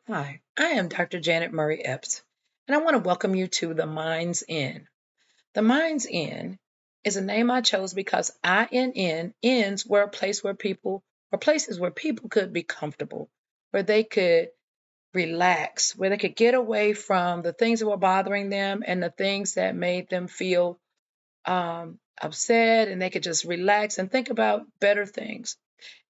Hi, I am Dr. Janet Murray-Eppes, and I want to welcome you to the Mind's Inn. The Mind's Inn is a name I chose because INN inns were a place where people, or places where people could be comfortable, where they could relax, where they could get away from the things that were bothering them and the things that made them feel upset, and they could just relax and think about better things.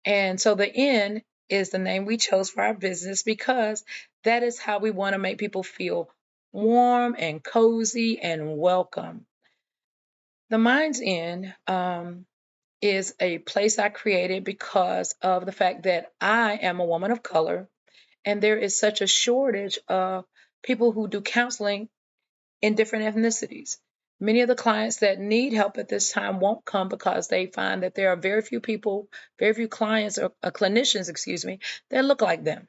And so the inn is the name we chose for our business because that is how we want to make people feel warm and cozy and welcome. The Mind's Inn is a place I created because of the fact that I am a woman of color and there is such a shortage of people who do counseling in different ethnicities. Many of the clients that need help at this time won't come because they find that there are very few people, very few clients or clinicians, excuse me, that look like them.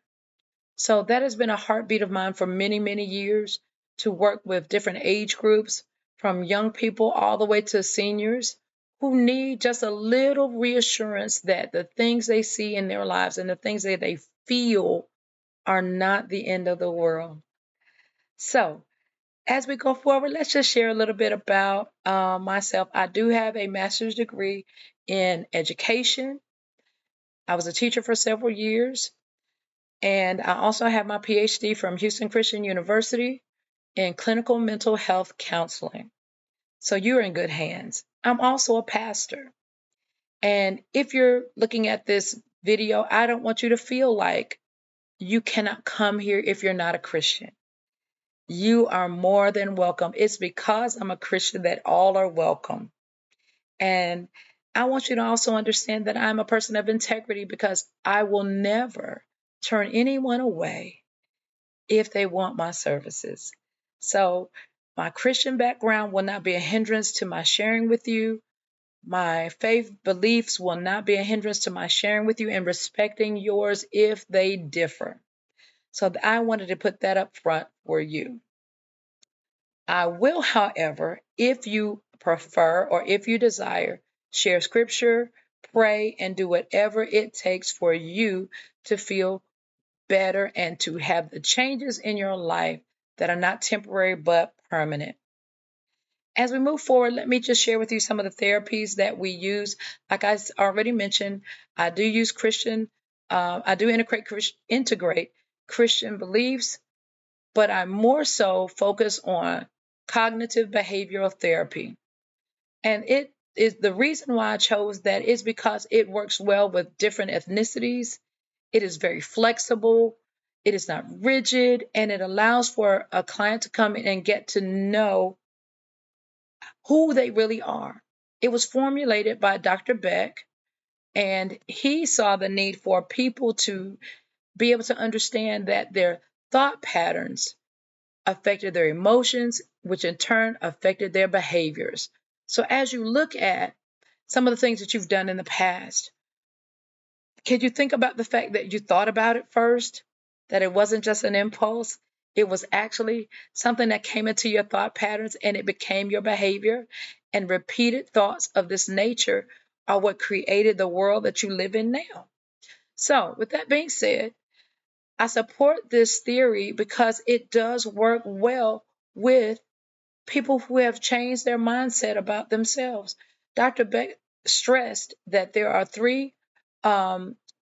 So that has been a heartbeat of mine for many, many years to work with different age groups, from young people all the way to seniors who need just a little reassurance that the things they see in their lives and the things that they feel are not the end of the world. So, as we go forward, let's just share a little bit about myself. I do have a master's degree in education. I was a teacher for several years, and I also have my PhD from Houston Christian University in clinical mental health counseling. So you're in good hands. I'm also a pastor. And if you're looking at this video, I don't want you to feel like you cannot come here if you're not a Christian. You are more than welcome. It's because I'm a Christian that all are welcome. And I want you to also understand that I'm a person of integrity because I will never turn anyone away if they want my services. So my Christian background will not be a hindrance to my sharing with you. My faith beliefs will not be a hindrance to my sharing with you and respecting yours if they differ. So I wanted to put that up front for you. I will, however, if you prefer or if you desire, share scripture, pray, and do whatever it takes for you to feel better and to have the changes in your life that are not temporary but permanent. As we move forward, let me just share with you some of the therapies that we use. Like I already mentioned, I do use I do integrate Christian beliefs, but I more so focus on cognitive behavioral therapy. And it is the reason why I chose that is because it works well with different ethnicities. It is very flexible. It is not rigid, and it allows for a client to come in and get to know who they really are. It was formulated by Dr. Beck, and he saw the need for people to be able to understand that their thought patterns affected their emotions, which in turn affected their behaviors. So as you look at some of the things that you've done in the past, can you think about the fact that you thought about it first, that it wasn't just an impulse? It was actually something that came into your thought patterns and it became your behavior. And repeated thoughts of this nature are what created the world that you live in now. So, with that being said, I support this theory because it does work well with people who have changed their mindset about themselves. Dr. Beck stressed that there are three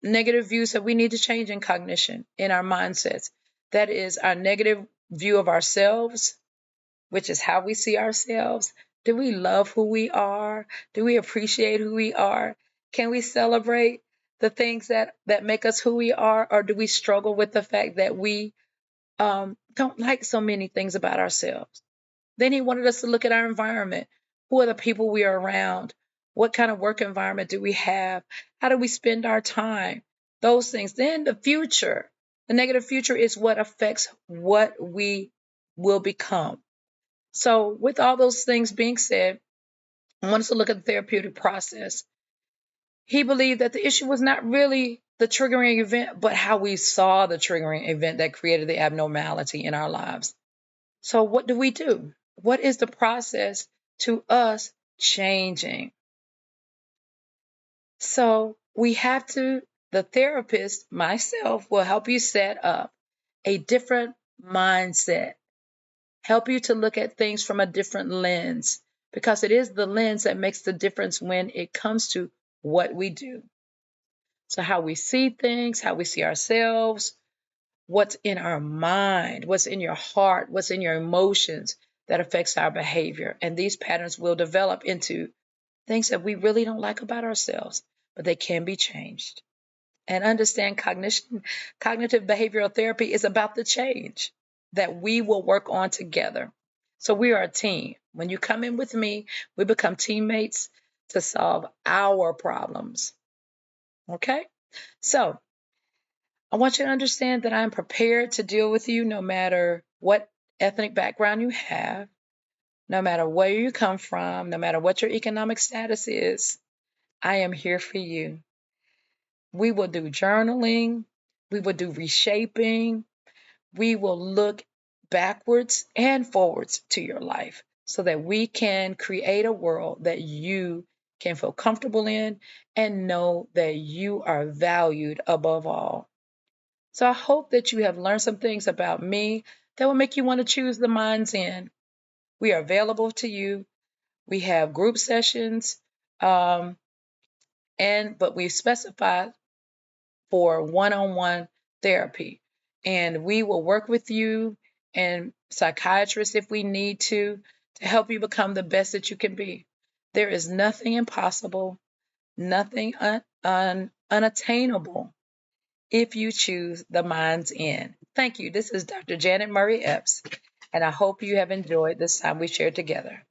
negative views that we need to change in cognition, in our mindsets. That is our negative view of ourselves, which is how we see ourselves. Do we love who we are? Do we appreciate who we are? Can we celebrate the things that make us who we are? Or do we struggle with the fact that we don't like so many things about ourselves? Then he wanted us to look at our environment. Who are the people we are around? What kind of work environment do we have? How do we spend our time? Those things. Then the future. The negative future is what affects what we will become. So, with all those things being said, I want us to look at the therapeutic process. He believed that the issue was not really the triggering event, but how we saw the triggering event that created the abnormality in our lives. So, what do we do? What is the process to us changing? So, we have to, the therapist, myself, will help you set up a different mindset, help you to look at things from a different lens, because it is the lens that makes the difference when it comes to what we do. So, how we see things, how we see ourselves, what's in our mind, what's in your heart, what's in your emotions that affects our behavior. And these patterns will develop into things that we really don't like about ourselves, but they can be changed. And understand cognitive behavioral therapy is about the change that we will work on together. So we are a team. When you come in with me, we become teammates to solve our problems. Okay? So I want you to understand that I'm prepared to deal with you no matter what ethnic background you have, no matter where you come from, no matter what your economic status is. I am here for you. We will do journaling. We will do reshaping. We will look backwards and forwards to your life so that we can create a world that you can feel comfortable in and know that you are valued above all. So I hope that you have learned some things about me that will make you want to choose the Mind's End. We are available to you. We have group sessions, um, but we specify for one-on-one therapy. And we will work with you and psychiatrists if we need to help you become the best that you can be. There is nothing impossible, nothing unattainable if you choose the Mind's End. Thank you. This is Dr. Janet Murray-Eppes, and I hope you have enjoyed this time we shared together.